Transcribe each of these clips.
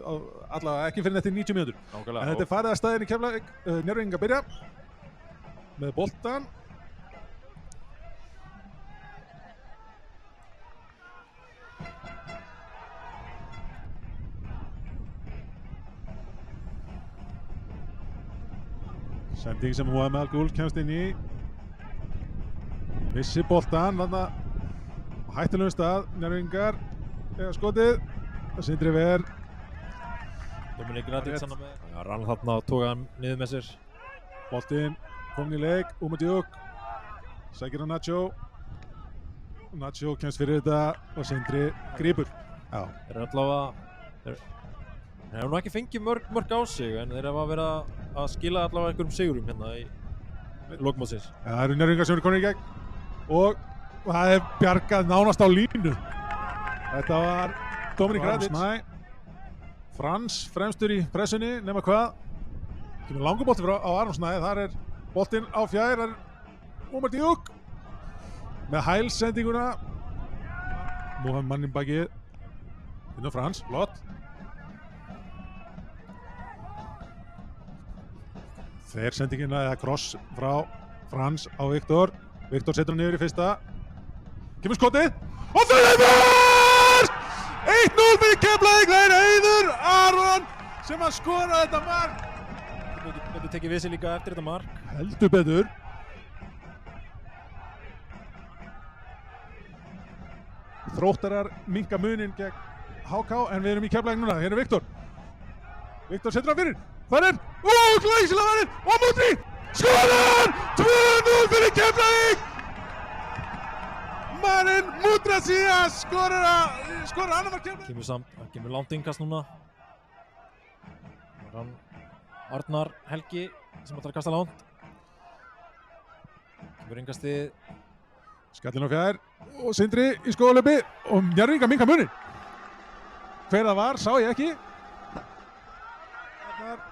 allavega ekki fyrir eftir 90 mínútur. En þetta farið að staðinn í Keflavík, Njörvíkingar byrja með boltan. Sending sem Mohamed Al-Ghul kemst inn í. Missi boltan, þarna hættulegum stað, Njörvíkingar eða skotið. Sindri Ver. Dominik Radík sann með. Já, rann þarna og tók hann niður með sér. Boltinn komin í leik, Diuk. Sækir á Nacho. Nacho kemst fyrir þetta og Sindri grípur. Já. Þeir eru allavega... Þeir hefur nú ekki fengið mörg á sig, en þeir hafa verið að skila allavega einhverjum sigurum hérna í lokmótsins. Ja, það eru Njörvíkingar sem eru konur í gegn og það er bjargað nánast á línu. Þetta var Dominik Radík. Frans fremstur í pressunni, nema hvað. Kemur langur bolti frá á Aron Snæ, þar er boltinn á fjær, það er Diuk með hælsendinguna. Mohamed manninn bakið. Inn á Frans, flott. Þeir sendingina eða kross frá Frans á Viktor. Viktor setur hann niður í fyrsta. Kemur skotið og það er mark! 1-0 fyrir Keflavík, það er Eiður Aron sem að skora þetta mark. Betur tekið við sig líka eftir þetta mark. Heldur betur. Þróttarar minnka muninn gegn HK en við erum í Keflavík núna. Hér er Viktor. Viktor setur hann fyrir. Það er glæsilega varinn og Múti skorar! 2-0 fyrir Keflavík! Marin Mudrasía skorar annar mark Keflavík. Kemur langt innkast núna. Það er hann Arnar Helgi sem ætlar að kasta langt. Kemur innkastið. Skallinn á fjær og Sindri í skóðalöpi og Njörvíkingar minnka muninn. Hver það var sá ég ekki.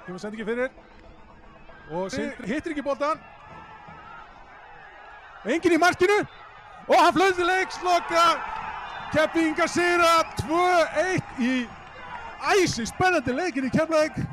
Kemur sendingi fyrir og Sindri hittir ekki boltan. Enginn í markinu og hann flaut til leiksloka. Keflvíkingar sigra 2-1 í æsi spennandi leikin í Keflavík.